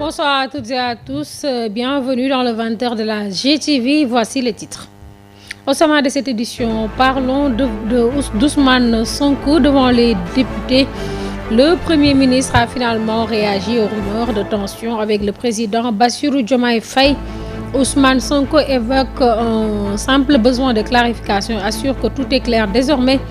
Bonsoir à toutes et à tous. Bienvenue dans le 20h de la GTV. Voici les titres. Au sommet de cette édition, parlons d'Ousmane Sonko devant les députés. Le Premier ministre a finalement réagi aux rumeurs de tension avec le président Bassirou Diomaye Faye. Ousmane Sonko évoque un simple besoin de clarification, assure que tout est clair désormais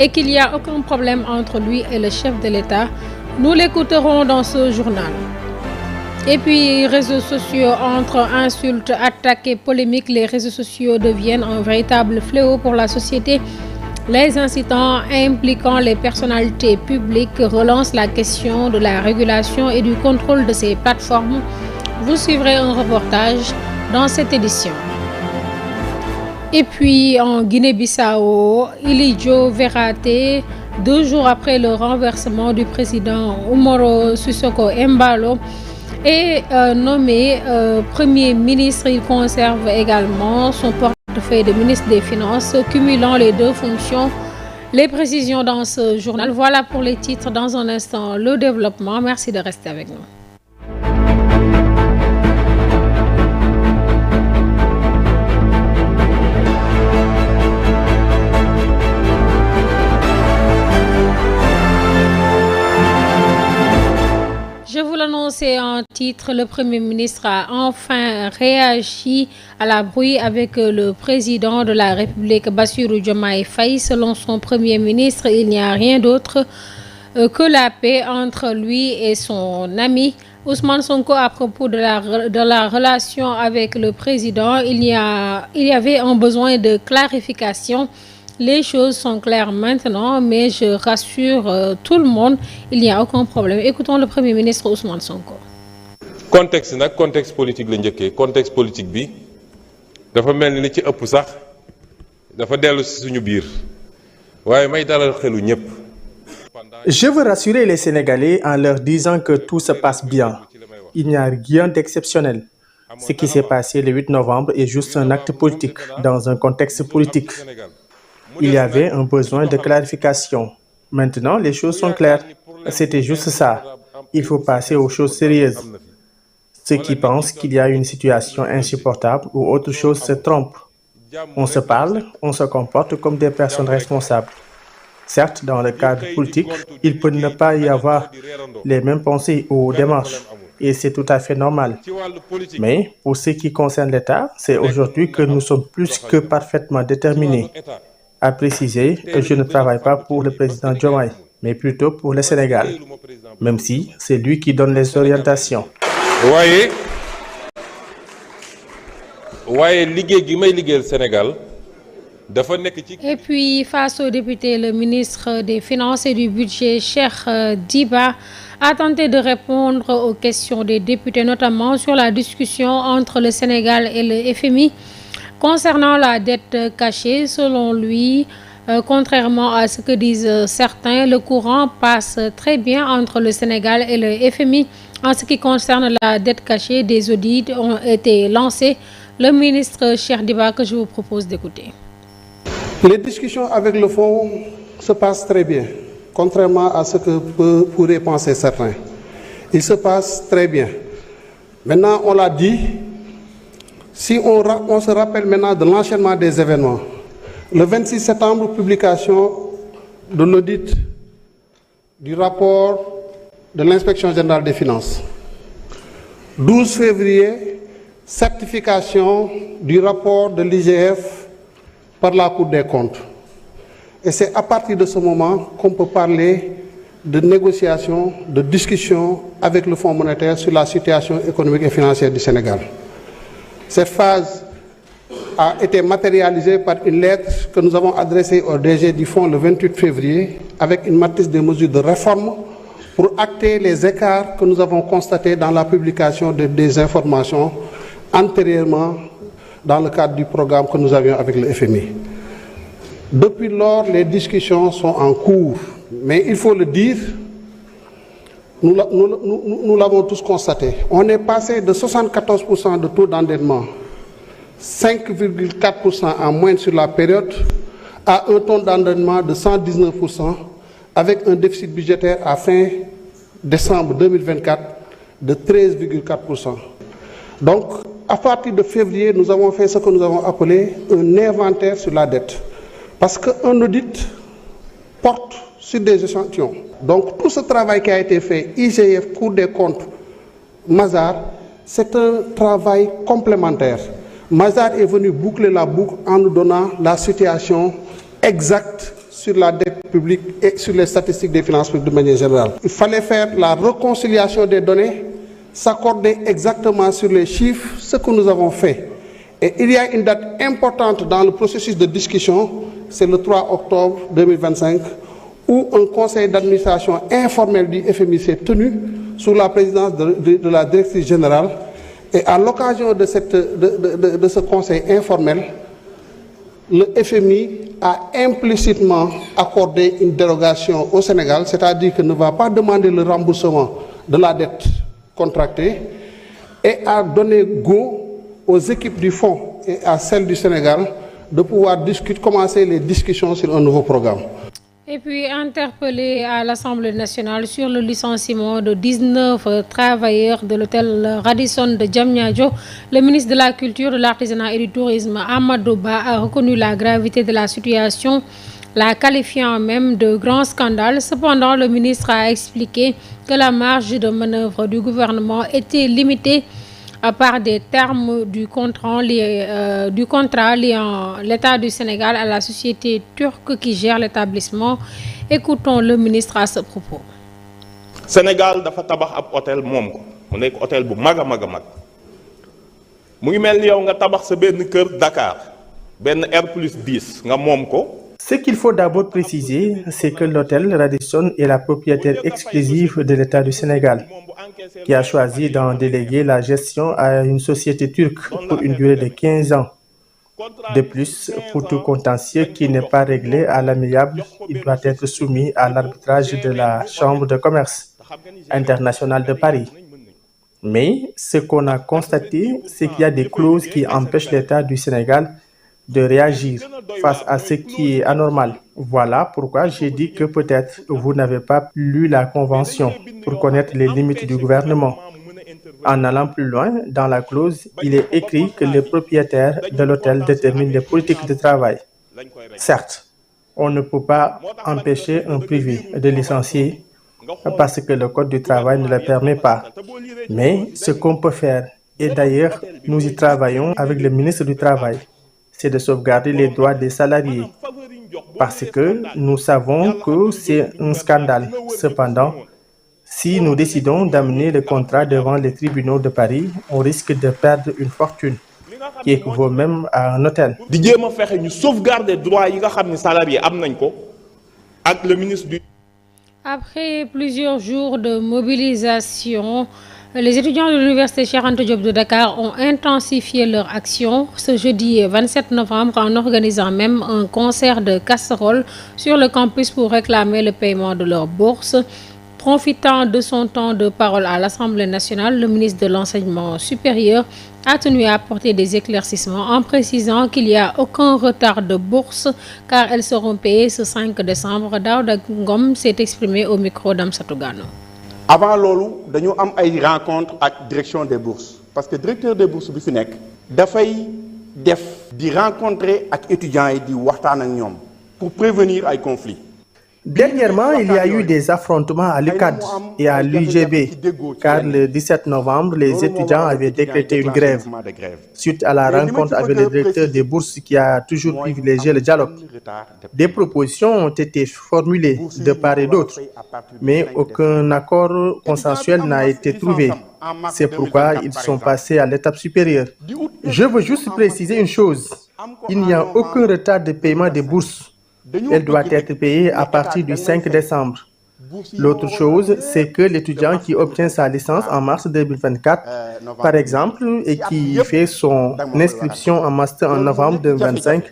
et qu'il n'y a aucun problème entre lui et le chef de l'État. Nous l'écouterons dans ce journal. Et puis, réseaux sociaux, entre insultes, attaques et polémiques, les réseaux sociaux deviennent un véritable fléau pour la société. Les incidents impliquant les personnalités publiques relancent la question de la régulation et du contrôle de ces plateformes. Vous suivrez un reportage dans cette édition. Et puis, en Guinée-Bissau, Ilidjo Verate, 2 jours après le renversement du président Umaro Sissoko Embalo, est nommé Premier ministre. Il conserve également son portefeuille de ministre des Finances, cumulant les 2 fonctions. Les précisions dans ce journal. Voilà pour les titres. Dans un instant, le développement. Merci de rester avec nous. Je vous l'annonçais en titre, le Premier ministre a enfin réagi à la brouille avec le président de la République, Bassirou Diomaye Faye. Selon son Premier ministre, il n'y a rien d'autre que la paix entre lui et son ami. Ousmane Sonko, à propos de la relation avec le président, il y avait un besoin de clarification. Les choses sont claires maintenant, mais je rassure tout le monde, il n'y a aucun problème. Écoutons le Premier ministre Ousmane Sonko. Contexte politique la njëkkee contexte politique bi dafa melni li ci ëpp sax dafa dellu ci suñu biir waaye may dalal xelu ñëpp. Je veux rassurer les Sénégalais en leur disant que tout se passe bien. Il n'y a rien d'exceptionnel. Ce qui s'est passé le 8 novembre est juste un acte politique dans un contexte politique. Il y avait un besoin de clarification. Maintenant, les choses sont claires. C'était juste ça. Il faut passer aux choses sérieuses. Ceux qui pensent qu'il y a une situation insupportable ou autre chose se trompent. On se parle, on se comporte comme des personnes responsables. Certes, dans le cadre politique, il peut ne pas y avoir les mêmes pensées ou démarches, et c'est tout à fait normal. Mais pour ce qui concerne l'État, c'est aujourd'hui que nous sommes plus que parfaitement déterminés à préciser que je ne travaille pas pour le président Diomaye, mais plutôt pour le Sénégal, même si c'est lui qui donne les orientations. Et puis, face aux députés, le ministre des Finances et du Budget, Cheikh Diba, a tenté de répondre aux questions des députés, notamment sur la discussion entre le Sénégal et le FMI. Concernant la dette cachée, selon lui, contrairement à ce que disent certains, le courant passe très bien entre le Sénégal et le FMI. En ce qui concerne la dette cachée, des audits ont été lancés. Le ministre Cheikh Diba, que je vous propose d'écouter. Les discussions avec le fonds se passent très bien, contrairement à ce que pourraient penser certains. Ils se passent très bien. Maintenant, on l'a dit, si on se rappelle maintenant de l'enchaînement des événements, le 26 septembre, publication de l'audit du rapport de l'inspection générale des finances. 12 février, certification du rapport de l'IGF par la Cour des comptes. Et c'est à partir de ce moment qu'on peut parler de négociations, de discussions avec le Fonds monétaire sur la situation économique et financière du Sénégal. Cette phase a été matérialisée par une lettre que nous avons adressée au DG du Fonds le 28 février avec une matrice des mesures de réforme pour acter les écarts que nous avons constatés dans la publication des informations antérieurement dans le cadre du programme que nous avions avec le FMI. Depuis lors, les discussions sont en cours, mais il faut le dire, nous l'avons tous constaté. On est passé de 74% de taux d'endettement, 5,4% en moyenne sur la période, à un taux d'endettement de 119%, avec un déficit budgétaire à fin décembre 2024 de 13,4%. Donc, à partir de février, nous avons fait ce que nous avons appelé un inventaire sur la dette. Parce qu'un audit porte sur des échantillons. Donc, tout ce travail qui a été fait, IGF, Cour des comptes, Mazars, c'est un travail complémentaire. Mazars est venu boucler la boucle en nous donnant la situation exacte sur la dette publique et sur les statistiques des finances publiques de manière générale. Il fallait faire la réconciliation des données, s'accorder exactement sur les chiffres, ce que nous avons fait. Et il y a une date importante dans le processus de discussion, c'est le 3 octobre 2025, où un conseil d'administration informel du FMI s'est tenu sous la présidence de la directrice générale. Et à l'occasion de ce conseil informel, le FMI a implicitement accordé une dérogation au Sénégal, c'est-à-dire qu'il ne va pas demander le remboursement de la dette contractée et a donné go aux équipes du fonds et à celles du Sénégal de pouvoir commencer les discussions sur un nouveau programme. Et puis interpellé à l'Assemblée nationale sur le licenciement de 19 travailleurs de l'hôtel Radisson de Diamniadio, le ministre de la Culture, de l'Artisanat et du Tourisme, Amadou Ba, a reconnu la gravité de la situation, la qualifiant même de grand scandale. Cependant, le ministre a expliqué que la marge de manœuvre du gouvernement était limitée par des termes du contrat liant l'État du Sénégal à la société turque qui gère l'établissement. Écoutons le ministre à ce propos. Sénégal dafa tabax ab hôtel moom ko mu nekk hôtel bu mag a mag a mag mu ngi mel ni yow nga tabax sa benn kër Dakar benn R+10 nga moom ko. Ce qu'il faut d'abord préciser, c'est que l'hôtel Radisson est la propriétaire exclusive de l'État du Sénégal, qui a choisi d'en déléguer la gestion à une société turque pour une durée de 15 ans. De plus, pour tout contentieux qui n'est pas réglé à l'amiable, il doit être soumis à l'arbitrage de la Chambre de commerce internationale de Paris. Mais ce qu'on a constaté, c'est qu'il y a des clauses qui empêchent l'État du Sénégal de réagir face à ce qui est anormal. Voilà pourquoi j'ai dit que peut-être vous n'avez pas lu la Convention pour connaître les limites du gouvernement. En allant plus loin, dans la clause, il est écrit que les propriétaires de l'hôtel déterminent les politiques de travail. Certes, on ne peut pas empêcher un privé de licencier parce que le Code du travail ne le permet pas. Mais ce qu'on peut faire, et d'ailleurs nous y travaillons avec le ministre du Travail, c'est de sauvegarder les droits des salariés, parce que nous savons que c'est un scandale. Cependant, si nous décidons d'amener le contrat devant les tribunaux de Paris, on risque de perdre une fortune qui équivaut même à un hôtel. di jéem a fexe ñu sauvegarder droits yi nga xam ne salariés am nañ ko ak le ministre du. Après plusieurs jours de mobilisation, les étudiants de l'université Cheikh Anta Diop de Dakar ont intensifié leur action ce jeudi 27 novembre en organisant même un concert de casseroles sur le campus pour réclamer le paiement de leur bourse. Profitant de son temps de parole à l'Assemblée nationale, le ministre de l'Enseignement supérieur a tenu à apporter des éclaircissements en précisant qu'il n'y a aucun retard de bourse car elles seront payées ce 5 décembre. Daouda Ngom s'est exprimé au micro d'Amsatou Gano. Avant loolu dañu am ay rencontre ak direction des bourses parce que directeur des bourses bi fi nekk dafay def di rencontrer ak étudiants yi di waxtaan ak ñoom pour prévenir ay conflits. Dernièrement, il y a eu des affrontements à l'UCAD et à l'UGB, car le 17 novembre, les étudiants avaient décrété une grève. Suite à la rencontre avec le directeur des bourses qui a toujours privilégié le dialogue, des propositions ont été formulées de part et d'autre, mais aucun accord consensuel n'a été trouvé. C'est pourquoi ils sont passés à l'étape supérieure. Je veux juste préciser une chose, il n'y a aucun retard de paiement des bourses. Elle doit être payée à partir du 5 décembre. L'autre chose, c'est que l'étudiant qui obtient sa licence en mars 2024, par exemple, et qui fait son inscription en master en novembre 2025,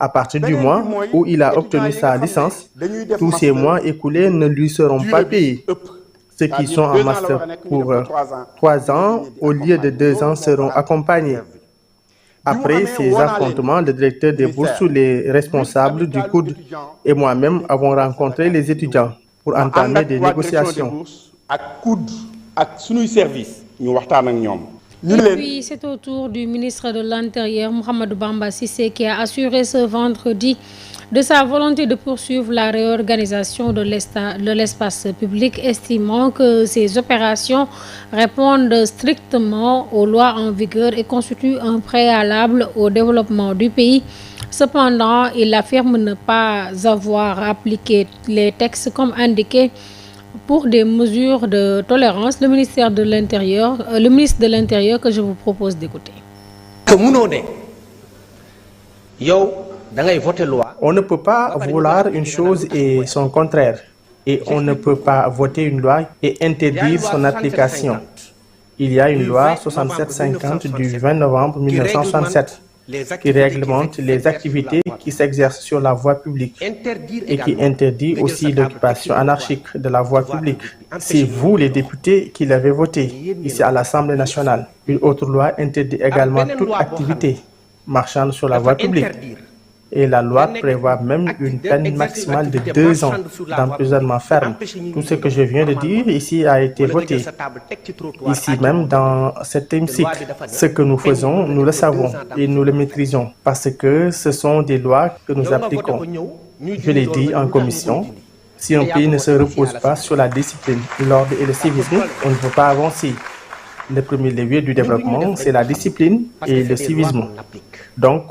à partir du mois où il a obtenu sa licence, tous ces mois écoulés ne lui seront pas payés. Ceux qui sont en master pour 3 ans, au lieu de 2 ans, seront accompagnés. Après ces affrontements, le directeur des bourses, les responsables du COUD et moi-même avons rencontré les étudiants pour entamer des négociations. Ak COUD ak suñuy service ñu waxtaan ak ñoom. Et puis c'est au tour du ministre de l'Intérieur Mouhamadou Bamba Cissé qui a assuré ce vendredi de sa volonté de poursuivre la réorganisation de l'espace public, estimant que ces opérations répondent strictement aux lois en vigueur et constituent un préalable au développement du pays. Cependant, il affirme ne pas avoir appliqué les textes comme indiqué pour des mesures de tolérance. Le ministre de l'Intérieur que je vous propose d'écouter. On ne peut pas vouloir une chose et son contraire. Et on ne peut pas voter une loi et interdire son application. Il y a une loi 6750 du 20 novembre 1967 qui réglemente les activités qui s'exercent sur la voie publique et qui interdit aussi l'occupation anarchique de la voie publique. C'est vous, les députés, qui l'avez voté ici à l'Assemblée nationale. Une autre loi interdit également toute activité marchande sur la voie publique. Et la loi prévoit même une peine maximale de 2 ans d'emprisonnement ferme. Tout ce que je viens de dire ici a été voté. Ici même, dans cet hémicycle, ce que nous faisons, nous le savons et nous le maîtrisons parce que ce sont des lois que nous appliquons. Je l'ai dit en commission, si un pays ne se repose pas sur la discipline, l'ordre et le civisme, on ne peut pas avancer. Le premier levier du développement, c'est la discipline et le civisme. Donc,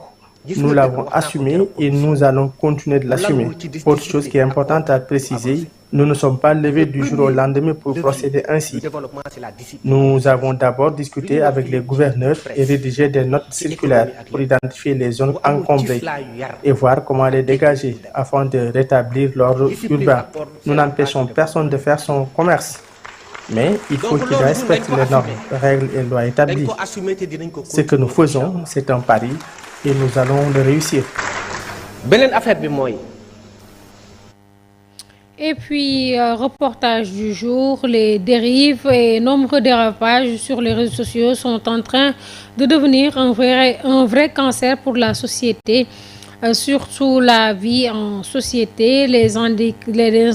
nous l'avons assumé et nous allons continuer de l'assumer. Autre chose qui est importante à préciser, nous ne sommes pas levés du jour au lendemain pour procéder ainsi. Nous avons d'abord discuté avec les gouverneurs et rédigé des notes circulaires pour identifier les zones encombrées et voir comment les dégager afin de rétablir l'ordre urbain. Nous n'empêchons personne de faire son commerce. Mais il faut qu'il respecte les normes, règles et lois établies. Ce que nous faisons, c'est un pari et nous allons le réussir. Et puis, reportage du jour, les dérives et nombreux dérapages sur les réseaux sociaux sont en train de devenir un vrai cancer pour la société, surtout la vie en société. Les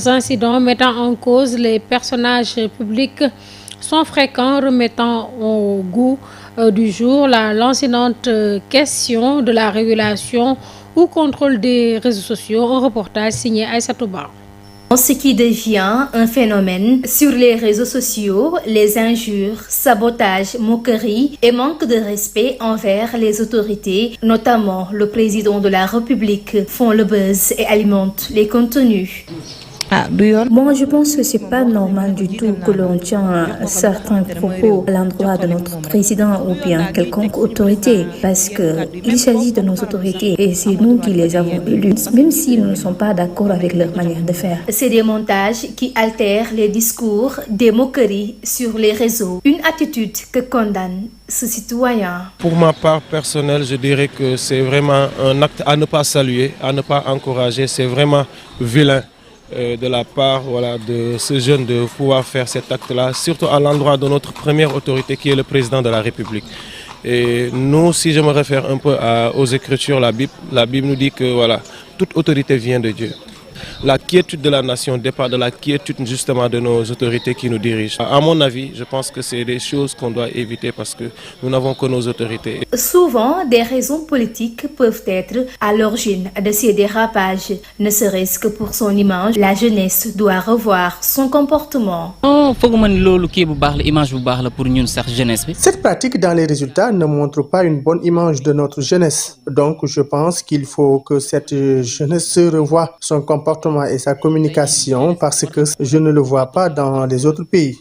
incidents mettant en cause les personnages publics sont fréquents, remettant au goût du jour la lancinante question de la régulation ou contrôle des réseaux sociaux. Un reportage signé Aïssatou Ba. Ce qui devient un phénomène sur les réseaux sociaux, les injures, sabotages, moqueries et manque de respect envers les autorités, notamment le président de la République, font le buzz et alimentent les contenus. Moi, je pense que c'est pas normal du tout que l'on tient certains propos à l'endroit de notre président ou bien quelconque autorité, parce que il s'agit de nos autorités et c'est nous qui les avons élus, même si nous ne sommes pas d'accord avec leur manière de faire. C'est des montages qui altèrent les discours, des moqueries sur les réseaux, une attitude que condamne ce citoyen. Pour ma part personnelle, je dirais que c'est vraiment un acte à ne pas saluer, à ne pas encourager, c'est vraiment vilain. De la part de ce jeune de pouvoir faire cet acte-là, surtout à l'endroit de notre première autorité qui est le président de la République. Et nous, si je me réfère un peu aux Écritures, la Bible nous dit que toute autorité vient de Dieu. La quiétude de la nation dépend de la quiétude justement de nos autorités qui nous dirigent. À mon avis, je pense que c'est des choses qu'on doit éviter parce que nous n'avons que nos autorités. Souvent, des raisons politiques peuvent être à l'origine de ces dérapages. Ne serait-ce que pour son image, la jeunesse doit revoir son comportement. Cette pratique dans les résultats ne montre pas une bonne image de notre jeunesse. Donc, je pense qu'il faut que cette jeunesse se revoie son comportement et sa communication parce que je ne le vois pas dans les autres pays.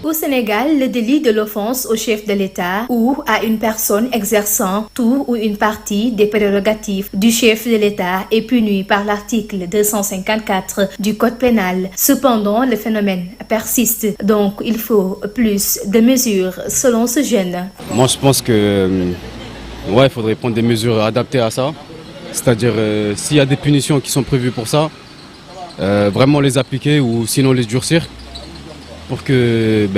Au Sénégal, le délit de l'offense au chef de l'État ou à une personne exerçant tout ou une partie des prérogatives du chef de l'État est puni par l'article 254 du Code pénal. Cependant, le phénomène persiste, donc il faut plus de mesures selon ce jeune. Moi, je pense que il faudrait prendre des mesures adaptées à ça. C'est-à-dire, s'il y a des punitions qui sont prévues pour ça, vraiment les appliquer ou sinon les durcir pour que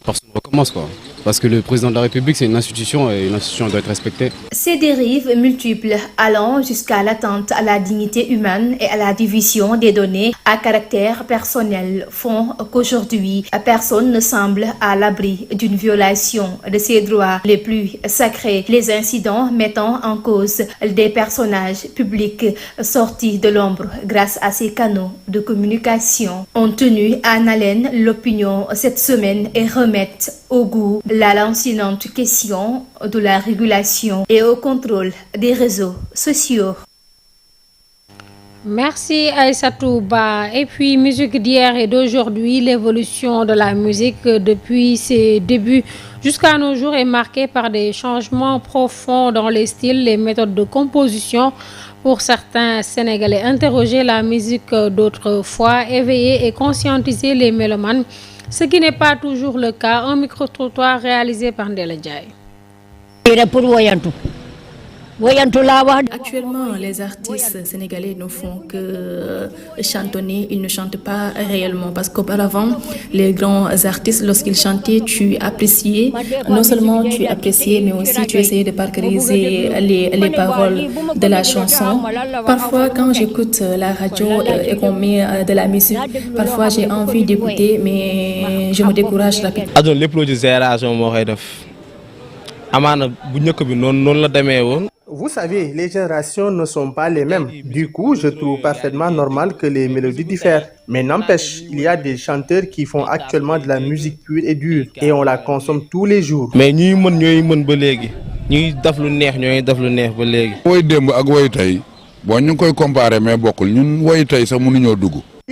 personne ne recommence, quoi. Parce que le président de la République, c'est une institution et une institution doit être respectée. Ces dérives multiples allant jusqu'à l'atteinte à la dignité humaine et à la division des données à caractère personnel font qu'aujourd'hui, personne ne semble à l'abri d'une violation de ses droits les plus sacrés. Les incidents mettant en cause des personnages publics sortis de l'ombre grâce à ces canaux de communication ont tenu en haleine l'opinion cette semaine et remettent au goût la lancinante question de la régulation et au contrôle des réseaux sociaux. Merci Aïssatou Ba. Et puis, musique d'hier et d'aujourd'hui, l'évolution de la musique depuis ses débuts jusqu'à nos jours est marquée par des changements profonds dans les styles, les méthodes de composition. Pour certains Sénégalais, interroger la musique d'autrefois, éveiller et conscientiser les mélomanes, ce qui n'est pas toujours le cas. Un micro-trottoir réalisé par Ndella Ndiaye. Actuellement, les artistes sénégalais ne font que chantonner, ils ne chantent pas réellement parce qu'auparavant, les grands artistes, lorsqu'ils chantaient, tu appréciais, non seulement tu appréciais, mais aussi tu essayais de parcuriser les paroles de la chanson. Parfois, quand j'écoute la radio et qu'on met de la musique, parfois j'ai envie d'écouter, mais je me décourage rapidement. Vous savez, les générations ne sont pas les mêmes. Du coup, je trouve parfaitement normal que les mélodies diffèrent. Mais n'empêche, il y a des chanteurs qui font actuellement de la musique pure et dure et on la consomme tous les jours. Mais il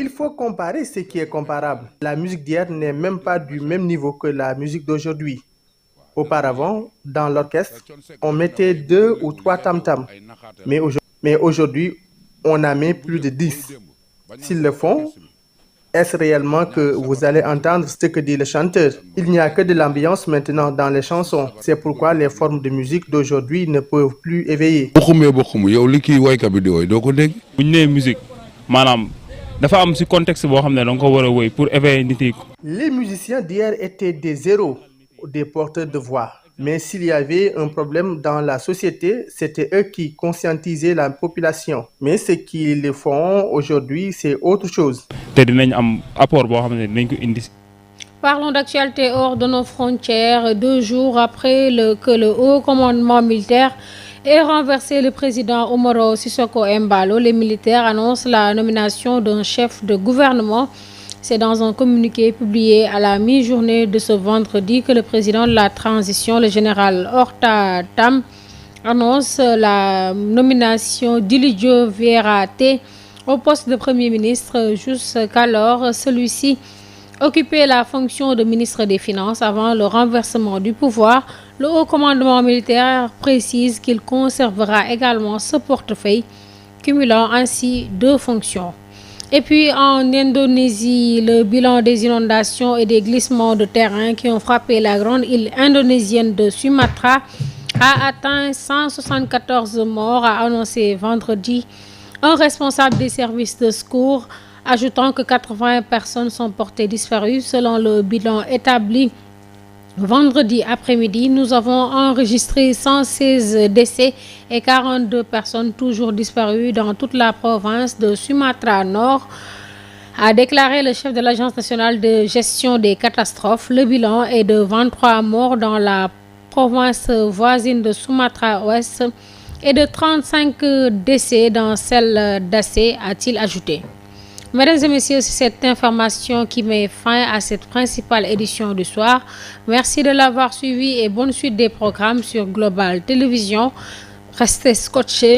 faut comparer ce qui est comparable. La musique d'hier n'est même pas du même niveau que la musique d'aujourd'hui. Auparavant, dans l'orchestre, on mettait 2 ou 3 tam-tams. Mais aujourd'hui, on en met plus de 10. S'ils le font, est-ce réellement que vous allez entendre ce que dit le chanteur? Il n'y a que de l'ambiance maintenant dans les chansons. C'est pourquoi les formes de musique d'aujourd'hui ne peuvent plus éveiller. Les musiciens d'hier étaient des héros, des porteurs de voix. Mais s'il y avait un problème dans la société, c'était eux qui conscientisaient la population. Mais ce qu'ils font aujourd'hui, c'est autre chose. Parlons d'actualité hors de nos frontières. 2 jours après que le haut commandement militaire ait renversé le président Umaro Sissoko Embalo, les militaires annoncent la nomination d'un chef de gouvernement. C'est dans un communiqué publié à la mi-journée de ce vendredi que le président de la transition, le général Horta Tam, annonce la nomination d'Ilijio Vieira Té au poste de Premier ministre, jusqu'alors celui-ci occupait la fonction de ministre des Finances avant le renversement du pouvoir. Le haut commandement militaire précise qu'il conservera également ce portefeuille, cumulant ainsi 2 fonctions. Et puis en Indonésie, le bilan des inondations et des glissements de terrain qui ont frappé la grande île indonésienne de Sumatra a atteint 174 morts, a annoncé vendredi un responsable des services de secours, ajoutant que 80 personnes sont portées disparues. Selon le bilan établi vendredi après-midi, nous avons enregistré 116 décès et 42 personnes toujours disparues dans toute la province de Sumatra Nord, a déclaré le chef de l'Agence nationale de gestion des catastrophes. Le bilan est de 23 morts dans la province voisine de Sumatra Ouest et de 35 décès dans celle d'Aceh, a-t-il ajouté. Mesdames et messieurs, c'est cette information qui met fin à cette principale édition du soir. Merci de l'avoir suivi et bonne suite des programmes sur Global Télévision. Restez scotchés.